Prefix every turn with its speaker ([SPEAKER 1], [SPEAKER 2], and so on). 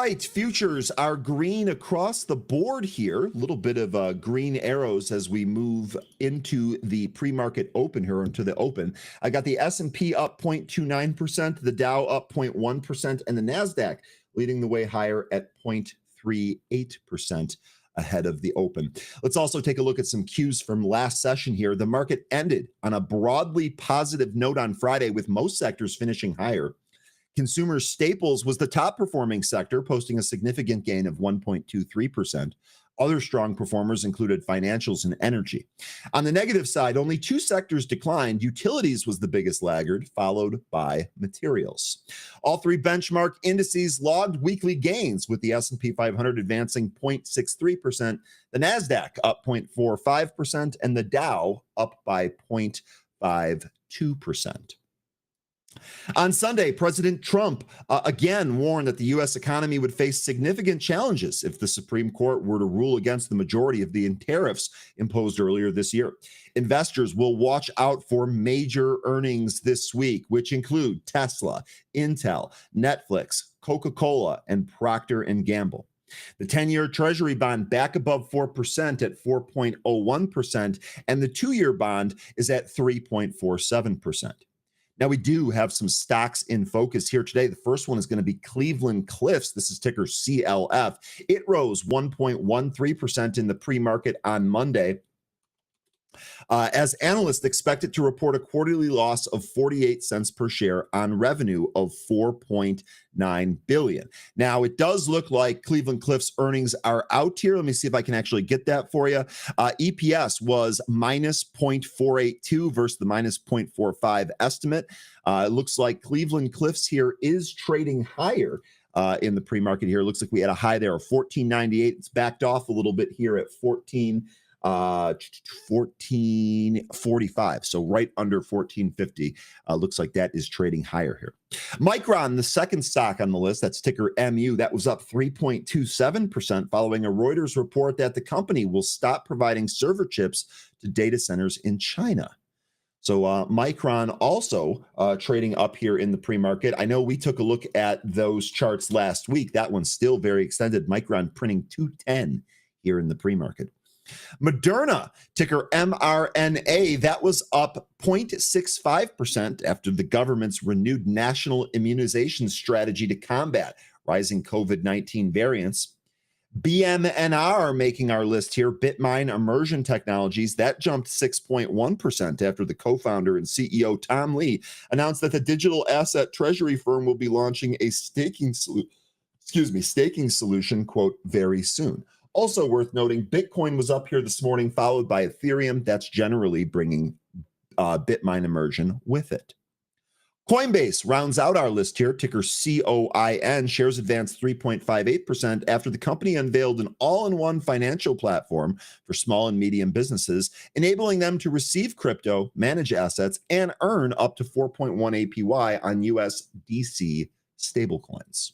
[SPEAKER 1] right, futures are green across the board here. A little bit of green arrows as we move into the pre-market open here, into the open. I got the S&P up 0.29%, the Dow up 0.1%, and the NASDAQ leading the way higher at 0.38% ahead of the open. Let's also take a look at some cues from last session here. The market ended on a broadly positive note on Friday, with most sectors finishing higher. Consumer staples was the top performing sector, posting a significant gain of 1.23%. Other strong performers included financials and energy. On the negative side, only two sectors declined. Utilities was the biggest laggard, followed by materials. All three benchmark indices logged weekly gains, with the S&P 500 advancing 0.63%, the NASDAQ up 0.45%, and the Dow up by 0.52%. On Sunday, President Trump again warned that the U.S. economy would face significant challenges if the Supreme Court were to rule against the majority of the tariffs imposed earlier this year. Investors will watch out for major earnings this week, which include Tesla, Intel, Netflix, Coca-Cola, and Procter & Gamble. The 10-year Treasury bond back above 4% at 4.01%, and the 2-year bond is at 3.47%. Now, we do have some stocks in focus here today. The first one is going to be Cleveland-Cliffs. This is ticker CLF. It rose 1.13% in the pre-market on Monday, as analysts expect it to report a quarterly loss of 48 cents per share on revenue of $4.9 billion. Now, it does look like Cleveland-Cliffs earnings are out here. Let me see if I can actually get that for you. EPS was minus 0.482 versus the minus 0.45 estimate. It looks like Cleveland-Cliffs here is trading higher in the pre-market here. It looks like we had a high there of 14.98. It's backed off a little bit here at 1445, so right under 1450. Looks like that is trading higher here. Micron, the second stock on the list, that's ticker MU, that was up 3.27% following a Reuters report that the company will stop providing server chips to data centers in China. So Micron also trading up here in the pre-market. I know we took a look at those charts last week. That one's still very extended. Micron printing 210 here in the pre-market. Moderna, ticker mRNA, that was up 0.65% after the government's renewed national immunization strategy to combat rising COVID-19 variants. BMNR making our list here, Bitmine Immersion Technologies, that jumped 6.1% after the co-founder and CEO Tom Lee announced that the digital asset treasury firm will be launching a staking solution, quote, very soon. Also worth noting, Bitcoin was up here this morning, followed by Ethereum. That's generally bringing Bitmine Immersion with it. Coinbase rounds out our list here, ticker COIN. Shares advanced 3.58% after the company unveiled an all-in-one financial platform for small and medium businesses, enabling them to receive crypto, manage assets, and earn up to 4.1 APY on USDC stablecoins.